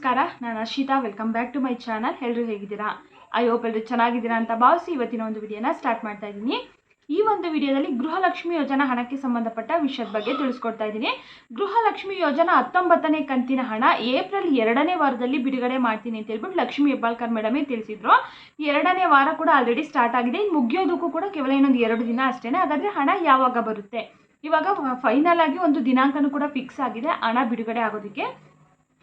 ನಮಸ್ಕಾರ, ನಾನು Arshita. Welcome back to my channel. ಎಲ್ಲರೂ ಹೇಗಿದ್ದೀರಾ? ಐ ಹೋಪ್ ಎಲ್ಲರೂ ಚೆನ್ನಾಗಿದ್ದೀರಾ ಅಂತ ಭಾವಿಸಿ ಇವತ್ತಿನ ಒಂದು ವಿಡಿಯೋನ ಸ್ಟಾರ್ಟ್ ಮಾಡ್ತಾ ಇದ್ದೀನಿ. ಈ ಒಂದು ವಿಡಿಯೋದಲ್ಲಿ ಗೃಹಲಕ್ಷ್ಮಿ ಯೋಜನಾ ಹಣಕ್ಕೆ ಸಂಬಂಧಪಟ್ಟ ವಿಷಯದ ಬಗ್ಗೆ ತಿಳಿಸ್ಕೊಡ್ತಾ ಇದ್ದೀನಿ. ಗೃಹಲಕ್ಷ್ಮಿ ಯೋಜನಾ 19ನೇ ಕಂತಿನ ಹಣ ಏಪ್ರಿಲ್ 2ನೇ ವಾರದಲ್ಲಿ ಬಿಡುಗಡೆ ಮಾಡ್ತೀನಿ ಅಂತ ಹೇಳ್ಬಿಟ್ಟು ಲಕ್ಷ್ಮಿ ಹೆಬ್ಬಾಳ್ಕರ್ ಮೇಡಮೇ ತಿಳಿಸಿದ್ರು. 2ನೇ ವಾರ ಕೂಡ ಆಲ್ರೆಡಿ ಸ್ಟಾರ್ಟ್ ಆಗಿದೆ. ಇನ್ನು ಮುಗಿಯೋದಕ್ಕೂ ಕೂಡ ಕೇವಲ ಇನ್ನೊಂದು 2 ದಿನ ಅಷ್ಟೇ. ಹಾಗಾದರೆ ಹಣ ಯಾವಾಗ ಬರುತ್ತೆ? ಇವಾಗ ಫೈನಲ್ ಆಗಿ ಒಂದು ದಿನಾಂಕನೂ ಕೂಡ ಫಿಕ್ಸ್ ಆಗಿದೆ ಹಣ ಬಿಡುಗಡೆ ಆಗೋದಕ್ಕೆ.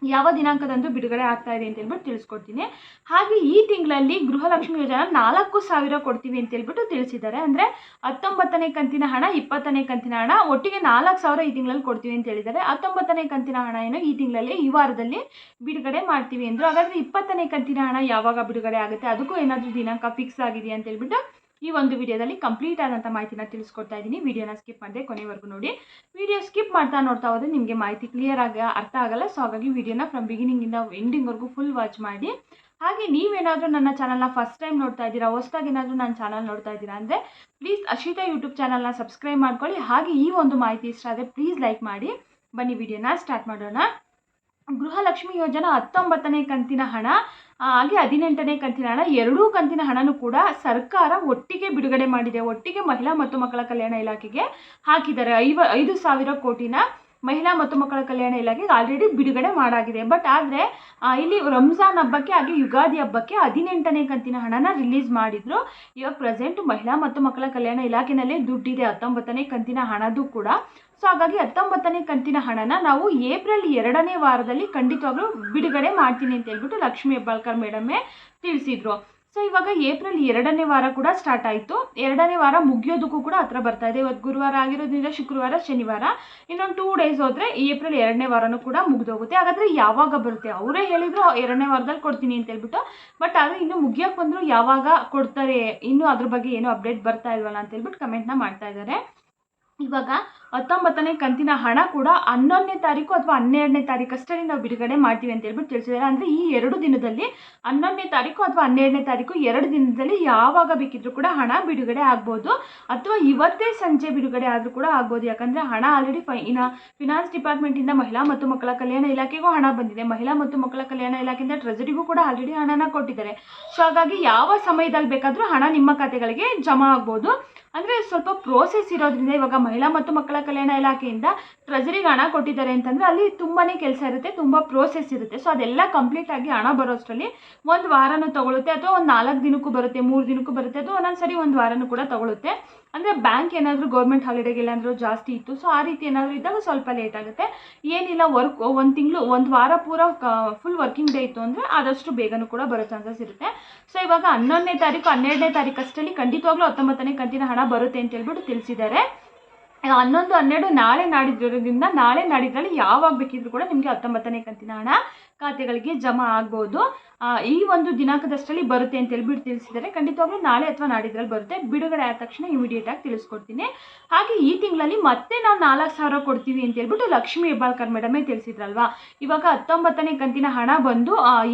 ಯಾವ ದಿನಾಂಕದಂದು ಬಿಡುಗಡೆ ಆಗ್ತಾ ಇದೆ ಅಂತ ಹೇಳ್ಬಿಟ್ಟು ತಿಳಿಸ್ಕೊಡ್ತೀನಿ. ಹಾಗೆ ಈ ತಿಂಗಳಲ್ಲಿ ಗೃಹಲಕ್ಷ್ಮಿ ಯೋಜನಾ 4,000 ಕೊಡ್ತೀವಿ ಅಂತ ಹೇಳ್ಬಿಟ್ಟು ತಿಳಿಸಿದ್ದಾರೆ. ಅಂದರೆ 19ನೇ ಕಂತಿನ ಹಣ, 20ನೇ ಕಂತಿನ ಹಣ ಒಟ್ಟಿಗೆ 4,000 ಈ ತಿಂಗಳಲ್ಲಿ ಕೊಡ್ತೀವಿ ಅಂತ ಹೇಳಿದ್ದಾರೆ. 19ನೇ ಕಂತಿನ ಹಣ ಏನೋ ಈ ತಿಂಗಳಲ್ಲಿ ಈ ವಾರದಲ್ಲಿ ಬಿಡುಗಡೆ ಮಾಡ್ತೀವಿ ಅಂದರು. ಹಾಗಾದರೆ 20ನೇ ಕಂತಿನ ಹಣ ಯಾವಾಗ ಬಿಡುಗಡೆ ಆಗುತ್ತೆ, ಅದಕ್ಕೂ ಏನಾದರೂ ದಿನಾಂಕ ಫಿಕ್ಸ್ ಆಗಿದೆಯಾ ಅಂತ ಹೇಳ್ಬಿಟ್ಟು ಈ ಒಂದು ವಿಡಿಯೋದಲ್ಲಿ ಕಂಪ್ಲೀಟ್ ಆದಂಥ ಮಾಹಿತಿನ ತಿಳಿಸ್ಕೊಡ್ತಾ ಇದ್ದೀನಿ. ವಿಡಿಯೋನ ಸ್ಕಿಪ್ ಮಾಡಿದೆ ಕೊನೆವರೆಗೂ ನೋಡಿ. ವಿಡಿಯೋ ಸ್ಕಿಪ್ ಮಾಡ್ತಾ ನೋಡ್ತಾ ಹೋದರೆ ನಿಮಗೆ ಮಾಹಿತಿ ಕ್ಲಿಯರ್ ಆಗಿ ಅರ್ಥ ಆಗಲ್ಲ. ಸೊ ಹಾಗಾಗಿ ವಿಡಿಯೋನ ಫ್ರಮ್ ಬಿಗಿನಿಂಗಿಂದ ಎಂಡಿಂಗ್ವರೆಗೂ ಫುಲ್ ವಾಚ್ ಮಾಡಿ. ಹಾಗೆ ನೀವೇನಾದರೂ ನನ್ನ ಚಾನಲ್ನ ಫಸ್ಟ್ ಟೈಮ್ ನೋಡ್ತಾ ಇದ್ದೀರಾ, ಹೊಸದಾಗಿ ಏನಾದರೂ ನನ್ನ ಚಾನಲ್ ನೋಡ್ತಾ ಇದ್ದೀರಾ ಅಂದರೆ ಪ್ಲೀಸ್ ಅರ್ಷಿತಾ ಯೂಟ್ಯೂಬ್ ಚಾನಲ್ನ ಸಬ್ಸ್ಕ್ರೈಬ್ ಮಾಡ್ಕೊಳ್ಳಿ. ಹಾಗೆ ಈ ಒಂದು ಮಾಹಿತಿ ಇಷ್ಟ ಆದರೆ ಪ್ಲೀಸ್ ಲೈಕ್ ಮಾಡಿ. ಬನ್ನಿ ವಿಡಿಯೋನ ಸ್ಟಾರ್ಟ್ ಮಾಡೋಣ. ಗೃಹಲಕ್ಷ್ಮಿ ಯೋಜನಾ 19ನೇ ಕಂತಿನ ಹಣ ಹಾಗೆ 18ನೇ ಕಂತಿನ ಹಣ, ಎರಡೂ ಕಂತಿನ ಹಣನೂ ಕೂಡ ಸರ್ಕಾರ ಒಟ್ಟಿಗೆ ಬಿಡುಗಡೆ ಮಾಡಿದೆ. ಒಟ್ಟಿಗೆ ಮಹಿಳಾ ಮತ್ತು ಮಕ್ಕಳ ಕಲ್ಯಾಣ ಇಲಾಖೆಗೆ ಹಾಕಿದ್ದಾರೆ. 5,000 ಕೋಟಿನ ಮಹಿಳಾ ಮತ್ತು ಮಕ್ಕಳ ಕಲ್ಯಾಣ ಇಲಾಖೆಗೆ ಆಲ್ರೆಡಿ ಬಿಡುಗಡೆ ಮಾಡಾಗಿದೆ. ಬಟ್ ಆದರೆ ಇಲ್ಲಿ ರಂಜಾನ್ ಹಬ್ಬಕ್ಕೆ ಹಾಗೆ ಯುಗಾದಿ ಹಬ್ಬಕ್ಕೆ 18ನೇ ಕಂತಿನ ಹಣನ ರಿಲೀಸ್ ಮಾಡಿದ್ರು. ಇವಾಗ ಪ್ರೆಸೆಂಟ್ ಮಹಿಳಾ ಮತ್ತು ಮಕ್ಕಳ ಕಲ್ಯಾಣ ಇಲಾಖೆನಲ್ಲೇ ದುಡ್ಡಿದೆ 19ನೇ ಕಂತಿನ ಹಣದ್ದು ಕೂಡ. ಸೊ ಹಾಗಾಗಿ 19ನೇ ಕಂತಿನ ಹಣನ ನಾವು ಏಪ್ರಿಲ್ 2ನೇ ವಾರದಲ್ಲಿ ಖಂಡಿತವಾಗ್ಲೂ ಬಿಡುಗಡೆ ಮಾಡ್ತೀನಿ ಅಂತ ಹೇಳ್ಬಿಟ್ಟು ಲಕ್ಷ್ಮಿ ಹೆಬ್ಬಾಳ್ಕರ್ ಮೇಡಮೇ ತಿಳಿಸಿದ್ರು. ಸೊ ಇವಾಗ ಏಪ್ರಿಲ್ 2ನೇ ವಾರ ಕೂಡ ಸ್ಟಾರ್ಟ್ ಆಯಿತು. 2ನೇ ವಾರ ಮುಗಿಯೋದಕ್ಕೂ ಕೂಡ ಹತ್ರ ಬರ್ತಾ ಇದೆ. ಇವತ್ತು ಗುರುವಾರ ಆಗಿರೋದ್ರಿಂದ ಶುಕ್ರವಾರ, ಶನಿವಾರ, ಇನ್ನೊಂದು 2 ಡೇಸ್ ಹೋದರೆ ಏಪ್ರಿಲ್ 2ನೇ ವಾರನೂ ಕೂಡ ಮುಗಿದೋಗುತ್ತೆ. ಹಾಗಾದರೆ ಯಾವಾಗ ಬರುತ್ತೆ? ಅವರೇ ಹೇಳಿದ್ರು 2ನೇ ವಾರದಲ್ಲಿ ಕೊಡ್ತೀನಿ ಅಂತ ಹೇಳ್ಬಿಟ್ಟು. ಬಟ್ ಅದು ಇನ್ನೂ ಮುಗಿಯೋಕ್ಕೆ ಬಂದರೂ ಯಾವಾಗ ಕೊಡ್ತಾರೆ, ಇನ್ನೂ ಅದ್ರ ಬಗ್ಗೆ ಏನೂ ಅಪ್ಡೇಟ್ ಬರ್ತಾ ಇಲ್ವಲ್ಲ ಅಂತ ಹೇಳ್ಬಿಟ್ಟು ಕಮೆಂಟ್ನ ಮಾಡ್ತಾ ಇದ್ದಾರೆ. ಇವಾಗ 19ನೇ ಕಂತಿನ ಹಣ ಕೂಡ 11ನೇ ತಾರೀಕು ಅಥವಾ 12ನೇ ತಾರೀಕು ಅಷ್ಟರಲ್ಲಿ ನಾವು ಬಿಡುಗಡೆ ಮಾಡ್ತೀವಿ ಅಂತ ಹೇಳ್ಬಿಟ್ಟು ತಿಳಿಸಿದ್ದಾರೆ. ಅಂದರೆ ಈ 2 ದಿನದಲ್ಲಿ 11ನೇ ತಾರೀಕು ಅಥವಾ 12ನೇ ತಾರೀಕು 2 ದಿನದಲ್ಲಿ ಯಾವಾಗ ಬೇಕಿದ್ರೂ ಕೂಡ ಹಣ ಬಿಡುಗಡೆ ಆಗ್ಬೋದು, ಅಥವಾ ಇವತ್ತೇ ಸಂಜೆ ಬಿಡುಗಡೆ ಆದರೂ ಕೂಡ ಆಗ್ಬೋದು. ಯಾಕಂದರೆ ಹಣ ಆಲ್ರೆಡಿ ಫಿನಾನ್ಸ್ ಡಿಪಾರ್ಟ್ಮೆಂಟಿಂದ ಮಹಿಳಾ ಮತ್ತು ಮಕ್ಕಳ ಕಲ್ಯಾಣ ಇಲಾಖೆಗೂ ಹಣ ಬಂದಿದೆ. ಮಹಿಳಾ ಮತ್ತು ಮಕ್ಕಳ ಕಲ್ಯಾಣ ಇಲಾಖೆಯಿಂದ ಟ್ರೆಜರಿಗೂ ಕೂಡ ಆಲ್ರೆಡಿ ಹಣನ ಕೊಟ್ಟಿದ್ದಾರೆ. ಸೊ ಹಾಗಾಗಿ ಯಾವ ಸಮಯದಲ್ಲಿ ಬೇಕಾದರೂ ಹಣ ನಿಮ್ಮ ಖಾತೆಗಳಿಗೆ ಜಮಾ ಆಗ್ಬೋದು. ಅಂದರೆ ಸ್ವಲ್ಪ ಪ್ರೋಸೆಸ್ ಇರೋದ್ರಿಂದ ಇವಾಗ ಮಹಿಳಾ ಮತ್ತು ಮಕ್ಕಳ ಕಲ್ಯಾಣ ಇಲಾಖೆಯಿಂದ ಟ್ರೆಜರಿಗೆ ಹಣ ಕೊಟ್ಟಿದ್ದಾರೆ ಅಂತಂದರೆ ಅಲ್ಲಿ ತುಂಬಾ ಕೆಲಸ ಇರುತ್ತೆ, ತುಂಬ ಪ್ರೋಸೆಸ್ ಇರುತ್ತೆ. ಸೊ ಅದೆಲ್ಲ ಕಂಪ್ಲೀಟ್ ಆಗಿ ಹಣ ಬರೋಷ್ಟರಲ್ಲಿ 1 ವಾರನೂ ತಗೊಳುತ್ತೆ, ಅಥವಾ ಒಂದು 4 ದಿನಕ್ಕೂ ಬರುತ್ತೆ, 3 ದಿನಕ್ಕೂ ಬರುತ್ತೆ, ಅಥವಾ ಒಂದೊಂದು ಸರಿ 1 ವಾರನೂ ಕೂಡ ತಗೊಳುತ್ತೆ. ಅಂದರೆ ಬ್ಯಾಂಕ್ ಏನಾದರೂ ಗೌರ್ಮೆಂಟ್ ಹಾಲಿಡೇಗೆಲ್ಲಾದರೂ ಜಾಸ್ತಿ ಇತ್ತು, ಸೊ ಆ ರೀತಿ ಏನಾದರೂ ಇದ್ದಾಗ ಸ್ವಲ್ಪ ಲೇಟ್ ಆಗುತ್ತೆ. ಏನಿಲ್ಲ, 1 ತಿಂಗಳು 1 ವಾರ ಪೂರ ಫುಲ್ ವರ್ಕಿಂಗ್ ಡೇ ಇತ್ತು ಅಂದರೆ ಆದಷ್ಟು ಬೇಗನೂ ಕೂಡ ಬರೋ ಚಾನ್ಸಸ್ ಇರುತ್ತೆ. ಸೊ ಇವಾಗ 11ನೇ ತಾರೀಕು 12ನೇ ತಾರೀಕು ಅಷ್ಟರಲ್ಲಿ ಖಂಡಿತವಾಗ್ಲೂ 19ನೇ ಕಂತಿನ ಹಣ ಬರುತ್ತೆ ಅಂತ ಹೇಳ್ಬಿಟ್ಟು ತಿಳಿಸಿದ್ದಾರೆ. 11, 12 ನಾಳೆ ನಾಡಿದ್ರಿಂದ ನಾಳೆ ನಾಡಿದ್ರಲ್ಲಿ ಯಾವಾಗ ಬೇಕಿದ್ರೂ ಕೂಡ ನಿಮಗೆ 19ನೇ ಕಂತಿನ ಹಣ ಖಾತೆಗಳಿಗೆ ಜಮಾ ಆಗ್ಬೋದು. ಈ ಒಂದು ದಿನಾಂಕದಷ್ಟರಲ್ಲಿ ಬರುತ್ತೆ ಅಂತ ಹೇಳ್ಬಿಟ್ಟು ತಿಳಿಸಿದ್ದಾರೆ. ಖಂಡಿತವಾಗ್ಲೂ ನಾಳೆ ಅಥವಾ ನಾಡಿದ್ರಲ್ಲಿ ಬರುತ್ತೆ. ಬಿಡುಗಡೆ ಆದ ತಕ್ಷಣ ಇಮಿಡಿಯೇಟಾಗಿ ತಿಳಿಸ್ಕೊಡ್ತೀನಿ. ಹಾಗೆ ಈ ತಿಂಗಳಲ್ಲಿ ಮತ್ತೆ ನಾವು 4,000 ಕೊಡ್ತೀವಿ ಅಂತ ಹೇಳ್ಬಿಟ್ಟು ಲಕ್ಷ್ಮಿ ಹೆಬ್ಬಾಳ್ಕರ್ ಮೇಡಮೇ ತಿಳಿಸಿದ್ರಲ್ವಾ. ಇವಾಗ 19ನೇ ಕಂತಿನ ಹಣ ಬಂದು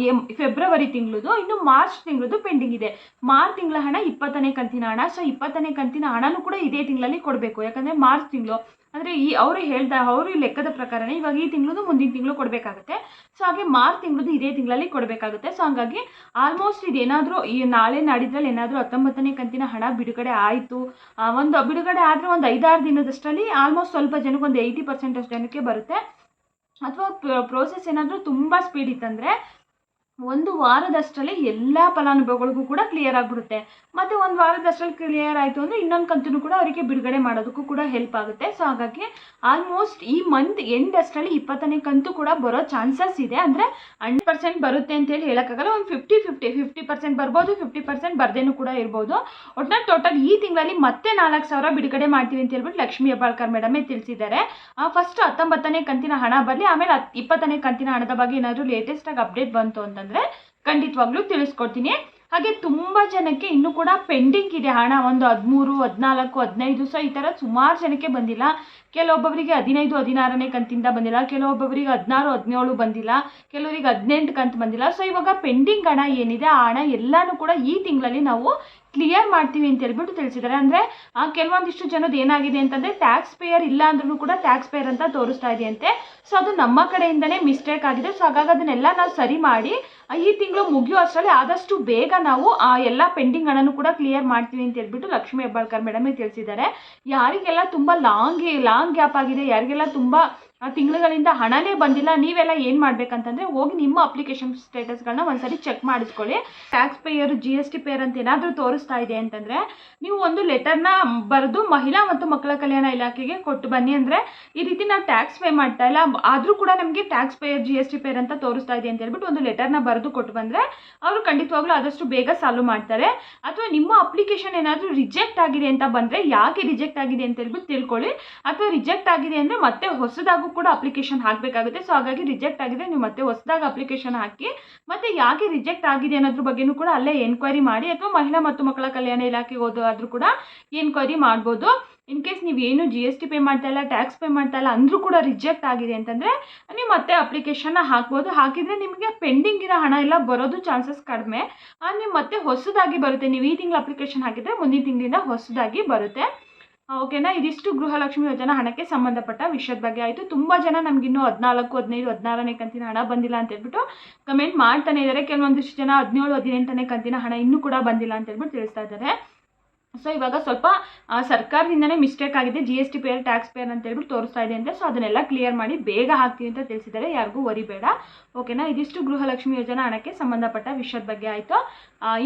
ಫೆಬ್ರವರಿ ತಿಂಗಳದು, ಇನ್ನು ಮಾರ್ಚ್ ತಿಂಗಳದು ಪೆಂಡಿಂಗ್ ಇದೆ. ಮಾರ್ಚ್ ತಿಂಗಳ ಹಣ 20ನೇ ಕಂತಿನ ಹಣ. ಸೊ 20ನೇ ಕಂತಿನ ಹಣನೂ ಕೂಡ ಇದೇ ತಿಂಗಳಲ್ಲಿ ಕೊಡಬೇಕು. ಯಾಕಂದರೆ ಮಾರ್ಚ್ ತಿಂಗಳು ಅಂದರೆ ಅವರು ಲೆಕ್ಕದ ಪ್ರಕಾರನೇ ಇವಾಗ ಈ ತಿಂಗಳು ಮುಂದಿನ ತಿಂಗಳು ಕೊಡಬೇಕಾಗುತ್ತೆ. ಸೊ ಹಾಗೆ ಮಾರ್ಚ್ ತಿಂಗಳದು ಇದೇ ತಿಂಗಳಲ್ಲಿ ಕೊಡಬೇಕಾಗುತ್ತೆ. ಸೊ ಹಾಗಾಗಿ ಆಲ್ಮೋಸ್ಟ್ ಇದೇನಾದರೂ ಈ ನಾಳೆ ನಾಡಿದ್ರಲ್ಲಿ ಏನಾದರೂ 19ನೇ ಕಂತಿನ ಹಣ ಬಿಡುಗಡೆ ಆಯಿತು, ಒಂದು ಬಿಡುಗಡೆ ಆದರೆ ಒಂದು 5-6 ದಿನದಷ್ಟರಲ್ಲಿ ಆಲ್ಮೋಸ್ಟ್ ಸ್ವಲ್ಪ ಜನಕ್ಕೆ ಒಂದು 80% ಅಷ್ಟು ಜನಕ್ಕೆ ಬರುತ್ತೆ. ಅಥವಾ ಪ್ರೋಸೆಸ್ ಏನಾದರೂ ತುಂಬ ಸ್ಪೀಡ್ ಇತ್ತಂದರೆ 1 ವಾರದಷ್ಟರಲ್ಲಿ ಎಲ್ಲ ಫಲಾನುಭವಿಗಳಿಗೂ ಕೂಡ ಕ್ಲಿಯರ್ ಆಗಿಬಿಡುತ್ತೆ. ಮತ್ತು 1 ವಾರದಷ್ಟರಲ್ಲಿ ಕ್ಲಿಯರ್ ಆಯಿತು ಅಂದರೆ ಇನ್ನೊಂದು ಕಂತನ್ನು ಕೂಡ ಅವರಿಗೆ ಬಿಡುಗಡೆ ಮಾಡೋದಕ್ಕೂ ಕೂಡ ಹೆಲ್ಪ್ ಆಗುತ್ತೆ. ಸೊ ಹಾಗಾಗಿ ಆಲ್ಮೋಸ್ಟ್ ಈ ಮಂತ್ ಎಂಡ್ ಅಷ್ಟರಲ್ಲಿ 20ನೇ ಕಂತು ಕೂಡ ಬರೋ ಚಾನ್ಸಸ್ ಇದೆ. ಅಂದರೆ 100% ಬರುತ್ತೆ ಅಂತೇಳಿ ಹೇಳೋಕ್ಕಾಗಲ್ಲ. ಒಂದು 50% ಬರ್ಬೋದು, 50% ಬರ್ದೇನೂ ಕೂಡ ಇರ್ಬೋದು. ಒಟ್ಟಿನಲ್ಲಿ ಟೋಟಲ್ ಈ ತಿಂಗಳಲ್ಲಿ ಮತ್ತೆ 4,000 ಬಿಡುಗಡೆ ಮಾಡ್ತೀವಿ ಅಂತ ಹೇಳ್ಬಿಟ್ಟು ಲಕ್ಷ್ಮಿ ಹೆಬ್ಬಾಳ್ಕರ್ ಮೇಡಮೇ ತಿಳಿಸಿದ್ದಾರೆ. ಫಸ್ಟ್ 19ನೇ ಕಂತಿನ ಹಣ ಬರಲಿ, ಆಮೇಲೆ 20ನೇ ಕಂತಿನ ಹಣದ ಬಗ್ಗೆ ಏನಾದರೂ ಲೇಟೆಸ್ಟಾಗಿ ಅಪ್ಡೇಟ್ ಬಂತು ಅಂತಂದರೆ ಖಂಡಿತವಾಗ್ಲೂ ತಿಳಿಸ್ಕೊಡ್ತೀನಿ. ಹಾಗೆ ತುಂಬ ಜನಕ್ಕೆ ಇನ್ನೂ ಕೂಡ ಪೆಂಡಿಂಗ್ ಇದೆ ಹಣ. ಒಂದು 13, 14, 15. ಸೊ ಈ ಥರ ಸುಮಾರು ಜನಕ್ಕೆ ಬಂದಿಲ್ಲ. ಕೆಲವೊಬ್ಬರಿಗೆ 15, 16ನೇ ಕಂತಿಂದ ಬಂದಿಲ್ಲ, ಕೆಲವೊಬ್ಬರಿಗೆ 16, 17 ಬಂದಿಲ್ಲ, ಕೆಲವರಿಗೆ 18 ಕಂತು ಬಂದಿಲ್ಲ. ಸೊ ಇವಾಗ ಪೆಂಡಿಂಗ್ ಹಣ ಏನಿದೆ ಆ ಹಣ ಎಲ್ಲನೂ ಕೂಡ ಈ ತಿಂಗಳಲ್ಲಿ ನಾವು ಕ್ಲಿಯರ್ ಮಾಡ್ತೀವಿ ಅಂತ ಹೇಳ್ಬಿಟ್ಟು ತಿಳಿಸಿದ್ದಾರೆ. ಅಂದರೆ ಕೆಲವೊಂದಿಷ್ಟು ಜನದ್ದು ಏನಾಗಿದೆ ಅಂತಂದರೆ ಟ್ಯಾಕ್ಸ್ ಪೇಯರ್ ಇಲ್ಲ ಅಂದ್ರೂ ಕೂಡ ಟ್ಯಾಕ್ಸ್ ಪೇಯರ್ ಅಂತ ತೋರಿಸ್ತಾ ಇದೆಯಂತೆ. ಸೊ ಅದು ನಮ್ಮ ಕಡೆಯಿಂದನೇ ಮಿಸ್ಟೇಕ್ ಆಗಿದೆ. ಸೊ ಹಾಗಾಗಿ ಅದನ್ನೆಲ್ಲ ನಾವು ಸರಿ ಮಾಡಿ ಈ ತಿಂಗಳು ಮುಗಿಯೋ ಅಷ್ಟರಲ್ಲಿ ಆದಷ್ಟು ಬೇಗ ನಾವು ಆ ಎಲ್ಲ ಪೆಂಡಿಂಗ್ ಹಣನೂ ಕೂಡ ಕ್ಲಿಯರ್ ಮಾಡ್ತೀವಿ ಅಂತ ಹೇಳ್ಬಿಟ್ಟು ಲಕ್ಷ್ಮೀ ಹೆಬ್ಬಾಳ್ಕರ್ ಮೇಡಮೇ ತಿಳಿಸಿದ್ದಾರೆ. ಯಾರಿಗೆಲ್ಲ ತುಂಬ ಲಾಂಗ್ ಗ್ಯಾಪ್ ಆಗಿದೆ, ಯಾರಿಗೆಲ್ಲ ತುಂಬ ತಿಂಗಳುಗಳಿಂದ ಹಣನೇ ಬಂದಿಲ್ಲ, ನೀವೆಲ್ಲ ಏನು ಮಾಡಬೇಕಂತಂದರೆ ಹೋಗಿ ನಿಮ್ಮ ಅಪ್ಲಿಕೇಶನ್ ಸ್ಟೇಟಸ್ಗಳನ್ನ ಒಂದ್ಸರಿ ಚೆಕ್ ಮಾಡಿಸ್ಕೊಳ್ಳಿ. ಟ್ಯಾಕ್ಸ್ ಪೇಯರ್ GST ಪೇಯರ್ ಅಂತ ಏನಾದರೂ ತೋರಿಸ್ತಾ ಇದೆ ಅಂತಂದರೆ ನೀವು ಒಂದು ಲೆಟರ್ನ ಬರೆದು ಮಹಿಳಾ ಮತ್ತು ಮಕ್ಕಳ ಕಲ್ಯಾಣ ಇಲಾಖೆಗೆ ಕೊಟ್ಟು ಬನ್ನಿ. ಅಂದರೆ ಈ ರೀತಿ ನಾವು ಟ್ಯಾಕ್ಸ್ ಪೇ ಮಾಡ್ತಾ ಇಲ್ಲ, ಆದರೂ ಕೂಡ ನಮಗೆ ಟ್ಯಾಕ್ಸ್ ಪೇಯರ್ GST ಪೇಯರ್ ಅಂತ ತೋರಿಸ್ತಾ ಇದೆ ಅಂತ ಹೇಳ್ಬಿಟ್ಟು ಒಂದು ಲೆಟರ್ನ ಬರೆದು ಕೊಟ್ಟು ಬಂದರೆ ಅವರು ಖಂಡಿತವಾಗ್ಲೂ ಆದಷ್ಟು ಬೇಗ ಸಾಲ್ವ್ ಮಾಡ್ತಾರೆ. ಅಥವಾ ನಿಮ್ಮ ಅಪ್ಲಿಕೇಶನ್ ಏನಾದರೂ ರಿಜೆಕ್ಟ್ ಆಗಿದೆ ಅಂತ ಬಂದರೆ ಯಾಕೆ ರಿಜೆಕ್ಟ್ ಆಗಿದೆ ಅಂತ ಹೇಳ್ಬಿಟ್ಟು ತಿಳ್ಕೊಳ್ಳಿ. ಅಥವಾ ರಿಜೆಕ್ಟ್ ಆಗಿದೆ ಅಂದರೆ ಮತ್ತೆ ಹೊಸದಾಗೂ ಕೂಡ ಅಪ್ಲಿಕೇಶನ್ ಹಾಕಬೇಕಾಗುತ್ತೆ. ಸೊ ಹಾಗಾಗಿ ರಿಜೆಕ್ಟ್ ಆಗಿದೆ ನೀವು ಮತ್ತೆ ಹೊಸದಾಗಿ ಅಪ್ಲಿಕೇಶನ್ ಹಾಕಿ ಮತ್ತೆ ಯಾಕೆ ರಿಜೆಕ್ಟ್ ಆಗಿದೆ ಅನ್ನೋದ್ರ ಬಗ್ಗೆನೂ ಕೂಡ ಅಲ್ಲೇ ಎನ್ಕ್ವೈರಿ ಮಾಡಿ, ಅಥವಾ ಮಹಿಳಾ ಮತ್ತು ಮಕ್ಕಳ ಕಲ್ಯಾಣ ಇಲಾಖೆಗೆ ಹೋದಾದ್ರೂ ಕೂಡ ಎನ್ಕ್ವೈರಿ ಮಾಡ್ಬೋದು. ಇನ್ ಕೇಸ್ ನೀವು ಏನು GST ಪೇ ಮಾಡ್ತಾ ಇಲ್ಲ, ಟ್ಯಾಕ್ಸ್ ಪೇ ಮಾಡ್ತಾ ಇಲ್ಲ ಅಂದರೂ ಕೂಡ ರಿಜೆಕ್ಟ್ ಆಗಿದೆ ಅಂತಂದರೆ ನೀವು ಮತ್ತೆ ಅಪ್ಲಿಕೇಶನ್ನ ಹಾಕ್ಬೋದು. ಹಾಕಿದರೆ ನಿಮಗೆ ಪೆಂಡಿಂಗ್ ಇರೋ ಹಣ ಎಲ್ಲ ಬರೋದು ಚಾನ್ಸಸ್ ಕಡಿಮೆ. ನೀವು ಮತ್ತೆ ಹೊಸದಾಗಿ ಬರುತ್ತೆ. ನೀವು ಈ ತಿಂಗಳು ಅಪ್ಲಿಕೇಶನ್ ಹಾಕಿದರೆ ಮುಂದಿನ ತಿಂಗಳಿಂದ ಹೊಸದಾಗಿ ಬರುತ್ತೆ. ಓಕೆನಾ. ಇದಿಷ್ಟು ಗೃಹಲಕ್ಷ್ಮಿ ಯೋಜನಾ ಹಣಕ್ಕೆ ಸಂಬಂಧಪಟ್ಟ ವಿಷಯದ ಬಗ್ಗೆ ಆಯಿತು. ತುಂಬ ಜನ ನಮಗಿನ್ನೂ 14, 15, 16ನೇ ಕಂತಿನ ಹಣ ಬಂದಿಲ್ಲ ಅಂತ ಹೇಳ್ಬಿಟ್ಟು ಕಮೆಂಟ್ ಮಾಡ್ತಾನೆ ಇದ್ದಾರೆ. ಕೆಲವೊಂದಿಷ್ಟು ಜನ 17, 18ನೇ ಕಂತಿನ ಹಣ ಇನ್ನೂ ಕೂಡ ಬಂದಿಲ್ಲ ಅಂತ ಹೇಳ್ಬಿಟ್ಟು ತಿಳಿಸ್ತಾ ಇದ್ದಾರೆ. ಸೊ ಇವಾಗ ಸ್ವಲ್ಪ ಸರ್ಕಾರದಿಂದನೇ ಮಿಸ್ಟೇಕ್ ಆಗಿದೆ, GST ಪೇಯರ್ ಟ್ಯಾಕ್ಸ್ ಪೇಯರ್ ಅಂತ ಹೇಳ್ಬಿಟ್ಟು ತೋರಿಸ್ತಾ ಇದೆ ಅಂತೆ. ಸೊ ಅದನ್ನೆಲ್ಲ ಕ್ಲಿಯರ್ ಮಾಡಿ ಬೇಗ ಹಾಕ್ತೀವಿ ಅಂತ ತಿಳಿಸಿದ್ದಾರೆ. ಯಾರಿಗೂ ವರಿ ಬೇಡ. ಓಕೆನಾ. ಇದಿಷ್ಟು ಗೃಹಲಕ್ಷ್ಮಿ ಯೋಜನಾ ಹಣಕ್ಕೆ ಸಂಬಂಧಪಟ್ಟ ವಿಷಯದ ಬಗ್ಗೆ ಆಯಿತು.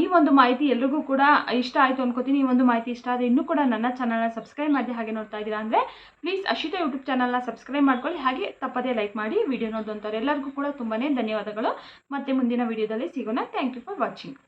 ಈ ಒಂದು ಮಾಹಿತಿ ಎಲ್ರಿಗೂ ಕೂಡ ಇಷ್ಟ ಆಯಿತು ಅನ್ಕೋತೀನಿ. ಈ ಒಂದು ಮಾಹಿತಿ ಇಷ್ಟ ಆದರೆ ಇನ್ನೂ ಕೂಡ ನನ್ನ ಚಾನಲ್ನ ಸಬ್ಸ್ಕ್ರೈಬ್ ಮಾಡಿ ಹಾಗೆ ನೋಡ್ತಾ ಇದ್ದೀರಾ ಅಂದರೆ ಪ್ಲೀಸ್ ಅಶಿತಾ ಯೂಟ್ಯೂಬ್ ಚಾನಲ್ನ ಸಬ್ಸ್ಕ್ರೈಬ್ ಮಾಡ್ಕೊಳ್ಳಿ. ಹಾಗೆ ತಪ್ಪದೇ ಲೈಕ್ ಮಾಡಿ. ವಿಡಿಯೋ ನೋಡುವಂಥವ್ರು ಎಲ್ಲರಿಗೂ ಕೂಡ ತುಂಬಾ ಧನ್ಯವಾದಗಳು. ಮತ್ತೆ ಮುಂದಿನ ವಿಡಿಯೋದಲ್ಲಿ ಸಿಗೋಣ. Thank you for watching.